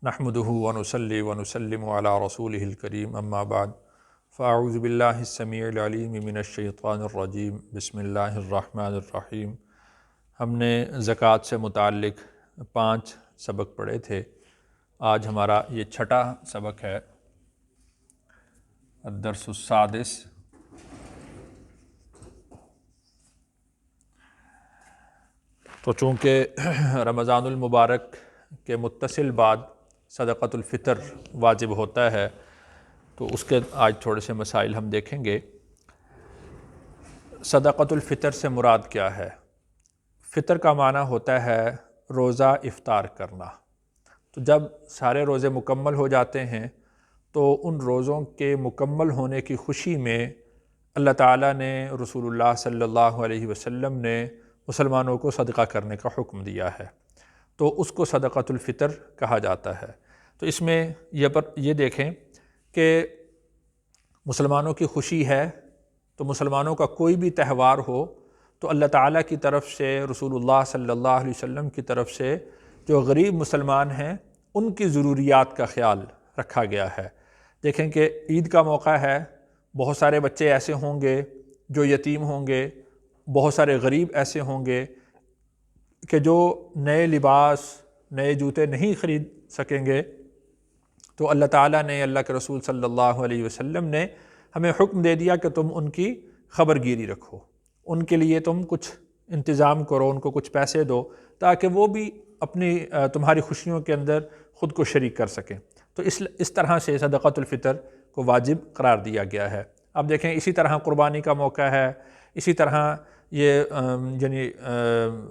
نحمده ونصلي ونسلم على رسوله الكريم اما بعد فاعوذ باللہ السمیع العلیم من الشیطان الرجیم بسم اللہ الرحمن الرحیم۔ ہم نے زکوٰۃ سے متعلق 5 سبق پڑھے تھے۔ آج ہمارا یہ 6واں سبق ہے، الدرس السادس۔ تو چونکہ رمضان المبارک کے متصل بعد صدقۃ الفطر واجب ہوتا ہے، تو اس کے آج تھوڑے سے مسائل ہم دیکھیں گے۔ صدقۃ الفطر سے مراد کیا ہے؟ فطر کا معنی ہوتا ہے روزہ افطار کرنا۔ تو جب سارے روزے مکمل ہو جاتے ہیں تو ان روزوں کے مکمل ہونے کی خوشی میں اللہ تعالیٰ نے، رسول اللہ صلی اللہ علیہ وسلم نے مسلمانوں کو صدقہ کرنے کا حکم دیا ہے، تو اس کو صدقۃ الفطر کہا جاتا ہے۔ تو اس میں یہ دیکھیں کہ مسلمانوں کی خوشی ہے، تو مسلمانوں کا کوئی بھی تہوار ہو تو اللہ تعالیٰ کی طرف سے، رسول اللہ صلی اللہ علیہ وسلم کی طرف سے جو غریب مسلمان ہیں ان کی ضروریات کا خیال رکھا گیا ہے۔ دیکھیں کہ عید کا موقع ہے، بہت سارے بچے ایسے ہوں گے جو یتیم ہوں گے، بہت سارے غریب ایسے ہوں گے کہ جو نئے لباس، نئے جوتے نہیں خرید سکیں گے، تو اللہ تعالیٰ نے، اللہ کے رسول صلی اللہ علیہ وسلم نے ہمیں حکم دے دیا کہ تم ان کی خبر گیری رکھو، ان کے لیے تم کچھ انتظام کرو، ان کو کچھ پیسے دو تاکہ وہ بھی اپنی تمہاری خوشیوں کے اندر خود کو شریک کر سکیں۔ تو اس طرح سے صدقۃ الفطر کو واجب قرار دیا گیا ہے۔ اب دیکھیں اسی طرح قربانی کا موقع ہے، اسی طرح یہ یعنی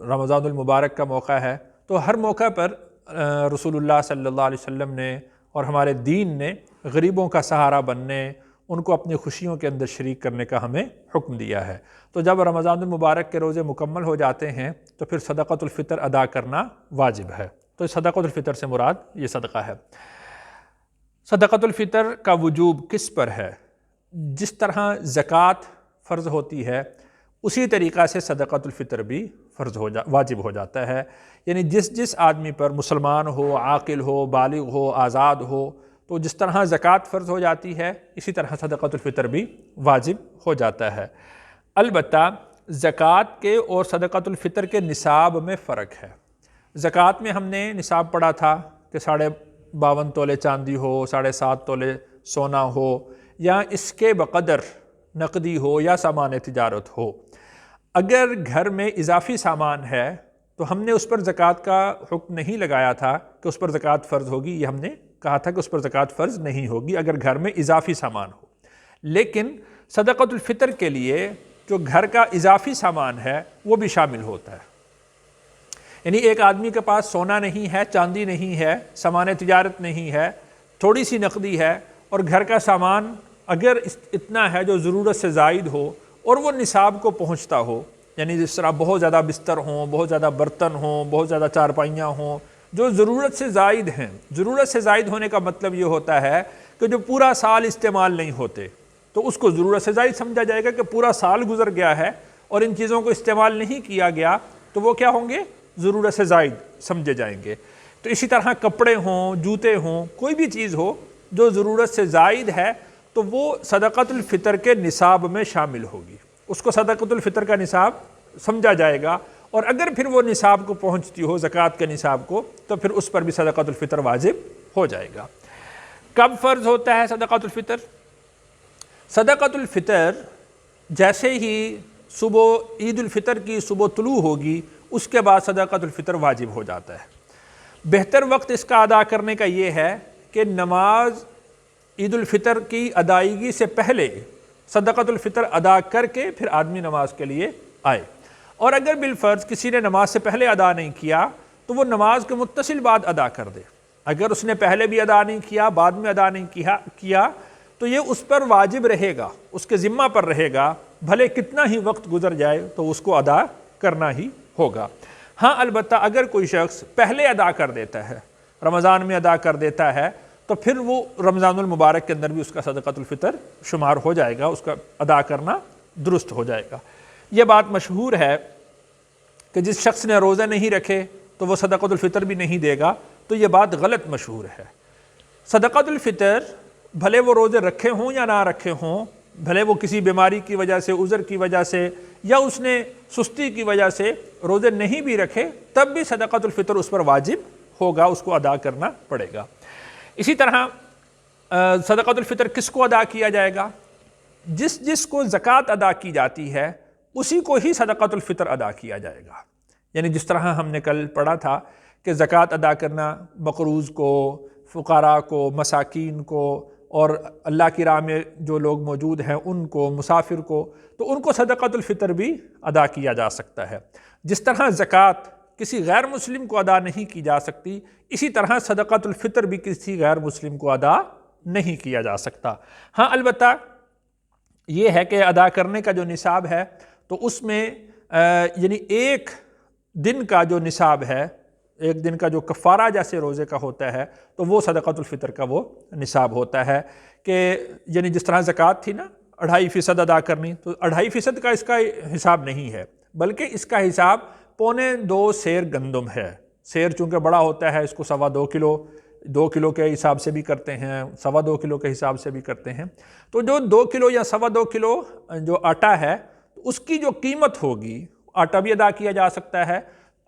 رمضان المبارک کا موقع ہے، تو ہر موقع پر رسول اللہ صلی اللہ علیہ وسلم نے اور ہمارے دین نے غریبوں کا سہارا بننے، ان کو اپنی خوشیوں کے اندر شریک کرنے کا ہمیں حکم دیا ہے۔ تو جب رمضان المبارک کے روزے مکمل ہو جاتے ہیں تو پھر صدقۃ الفطر ادا کرنا واجب ہے۔ تو صدقۃ الفطر سے مراد یہ صدقہ ہے۔ صدقۃ الفطر کا وجوب کس پر ہے؟ جس طرح زکوٰۃ فرض ہوتی ہے اسی طریقہ سے صدقۃ الفطر بھی واجب ہو جاتا ہے۔ یعنی جس آدمی پر، مسلمان ہو، عاقل ہو، بالغ ہو، آزاد ہو، تو جس طرح زکوٰۃ فرض ہو جاتی ہے اسی طرح صدقۃ الفطر بھی واجب ہو جاتا ہے۔ البتہ زکوٰۃ کے اور صدقۃ الفطر کے نصاب میں فرق ہے۔ زکوٰۃ میں ہم نے نصاب پڑھا تھا کہ 52.5 تولے چاندی ہو، 7.5 تولے سونا ہو، یا اس کے بقدر نقدی ہو یا سامان تجارت ہو۔ اگر گھر میں اضافی سامان ہے تو ہم نے اس پر زکوٰۃ کا حکم نہیں لگایا تھا کہ اس پر زکوٰۃ فرض ہوگی، یہ ہم نے کہا تھا کہ اس پر زکوٰۃ فرض نہیں ہوگی اگر گھر میں اضافی سامان ہو۔ لیکن صدقۃ الفطر کے لیے جو گھر کا اضافی سامان ہے وہ بھی شامل ہوتا ہے۔ یعنی ایک آدمی کے پاس سونا نہیں ہے، چاندی نہیں ہے، سامان تجارت نہیں ہے، تھوڑی سی نقدی ہے، اور گھر کا سامان اگر اتنا ہے جو ضرورت سے زائد ہو اور وہ نصاب کو پہنچتا ہو، یعنی جس طرح بہت زیادہ بستر ہوں، بہت زیادہ برتن ہوں، بہت زیادہ چارپائیاں ہوں جو ضرورت سے زائد ہیں۔ ضرورت سے زائد ہونے کا مطلب یہ ہوتا ہے کہ جو پورا سال استعمال نہیں ہوتے، تو اس کو ضرورت سے زائد سمجھا جائے گا کہ پورا سال گزر گیا ہے اور ان چیزوں کو استعمال نہیں کیا گیا، تو وہ کیا ہوں گے؟ ضرورت سے زائد سمجھے جائیں گے۔ تو اسی طرح کپڑے ہوں، جوتے ہوں، کوئی بھی چیز ہو جو ضرورت سے زائد ہے تو وہ صدقۃ الفطر کے نصاب میں شامل ہوگی، اس کو صدقۃ الفطر کا نصاب سمجھا جائے گا، اور اگر پھر وہ نصاب کو پہنچتی ہو، زکوٰۃ کے نصاب کو، تو پھر اس پر بھی صدقۃ الفطر واجب ہو جائے گا۔ کب فرض ہوتا ہے صدقۃ الفطر؟ صدقۃ الفطر جیسے ہی صبح عید الفطر کی صبح طلوع ہوگی اس کے بعد صدقۃ الفطر واجب ہو جاتا ہے۔ بہتر وقت اس کا ادا کرنے کا یہ ہے کہ نماز عید الفطر کی ادائیگی سے پہلے صدقۃ الفطر ادا کر کے پھر آدمی نماز کے لیے آئے، اور اگر بالفرض کسی نے نماز سے پہلے ادا نہیں کیا تو وہ نماز کے متصل بعد ادا کر دے۔ اگر اس نے پہلے بھی ادا نہیں کیا، بعد میں ادا نہیں کیا تو یہ اس پر واجب رہے گا، اس کے ذمہ پر رہے گا، بھلے کتنا ہی وقت گزر جائے تو اس کو ادا کرنا ہی ہوگا۔ ہاں البتہ اگر کوئی شخص پہلے ادا کر دیتا ہے، رمضان میں ادا کر دیتا ہے، تو پھر وہ رمضان المبارک کے اندر بھی اس کا صدقۃ الفطر شمار ہو جائے گا، اس کا ادا کرنا درست ہو جائے گا۔ یہ بات مشہور ہے کہ جس شخص نے روزے نہیں رکھے تو وہ صدقۃ الفطر بھی نہیں دے گا، تو یہ بات غلط مشہور ہے۔ صدقۃ الفطر بھلے وہ روزے رکھے ہوں یا نہ رکھے ہوں، بھلے وہ کسی بیماری کی وجہ سے، عذر کی وجہ سے، یا اس نے سستی کی وجہ سے روزے نہیں بھی رکھے، تب بھی صدقۃ الفطر اس پر واجب ہوگا، اس کو ادا کرنا پڑے گا۔ اسی طرح صدقۃ الفطر کس کو ادا کیا جائے گا؟ جس کو زکوٰۃ ادا کی جاتی ہے اسی کو ہی صدقۃ الفطر ادا کیا جائے گا۔ یعنی جس طرح ہم نے کل پڑھا تھا کہ زکوٰۃ ادا کرنا مقروض کو، فقراء کو، مساکین کو، اور اللہ کی راہ میں جو لوگ موجود ہیں ان کو، مسافر کو، تو ان کو صدقۃ الفطر بھی ادا کیا جا سکتا ہے۔ جس طرح زکوٰۃ کسی غیر مسلم کو ادا نہیں کی جا سکتی، اسی طرح صدقۃ الفطر بھی کسی غیر مسلم کو ادا نہیں کیا جا سکتا۔ ہاں البتہ یہ ہے کہ ادا کرنے کا جو نصاب ہے تو اس میں یعنی ایک دن کا جو نصاب ہے، ایک دن کا جو کفارہ جیسے روزے کا ہوتا ہے، تو وہ صدقۃ الفطر کا وہ نصاب ہوتا ہے کہ یعنی جس طرح زکوٰۃ تھی نا 2.5% ادا کرنی، تو 2.5% کا اس کا حساب نہیں ہے، بلکہ اس کا حساب 2.25 سیر گندم ہے۔ سیر چونکہ بڑا ہوتا ہے، اس کو 2.25 کلو، 2 کلو کے حساب سے بھی کرتے ہیں، 2.25 کلو کے حساب سے بھی کرتے ہیں۔ تو جو 2 کلو یا 2.25 کلو جو آٹا ہے، اس کی جو قیمت ہوگی، آٹا بھی ادا کیا جا سکتا ہے،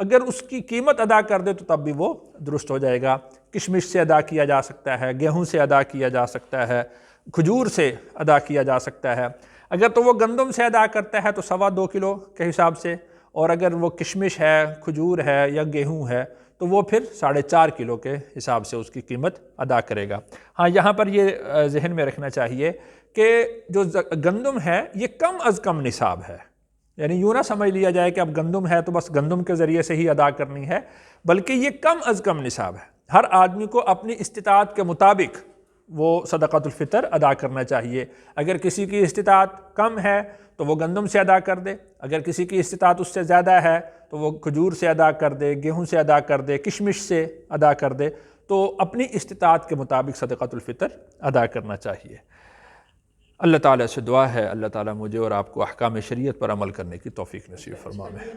اگر اس کی قیمت ادا کر دے تو تب بھی وہ درست ہو جائے گا۔ کشمش سے ادا کیا جا سکتا ہے، گیہوں سے ادا کیا جا سکتا ہے، کھجور سے ادا کیا جا سکتا ہے۔ اگر تو وہ گندم سے ادا کرتا ہے تو 2.25 کلو کے حساب سے، اور اگر وہ کشمش ہے، کھجور ہے یا گیہوں ہے تو وہ پھر 4.5 کلو کے حساب سے اس کی قیمت ادا کرے گا۔ ہاں یہاں پر یہ ذہن میں رکھنا چاہیے کہ جو گندم ہے یہ کم از کم نصاب ہے، یعنی یوں نہ سمجھ لیا جائے کہ اب گندم ہے تو بس گندم کے ذریعے سے ہی ادا کرنی ہے، بلکہ یہ کم از کم نصاب ہے۔ ہر آدمی کو اپنی استطاعت کے مطابق وہ صدقۃ الفطر ادا کرنا چاہیے۔ اگر کسی کی استطاعت کم ہے تو وہ گندم سے ادا کر دے، اگر کسی کی استطاعت اس سے زیادہ ہے تو وہ کھجور سے ادا کر دے، گیہوں سے ادا کر دے، کشمش سے ادا کر دے، تو اپنی استطاعت کے مطابق صدقۃ الفطر ادا کرنا چاہیے۔ اللہ تعالیٰ سے دعا ہے اللہ تعالیٰ مجھے اور آپ کو احکام شریعت پر عمل کرنے کی توفیق نصیب فرمائے۔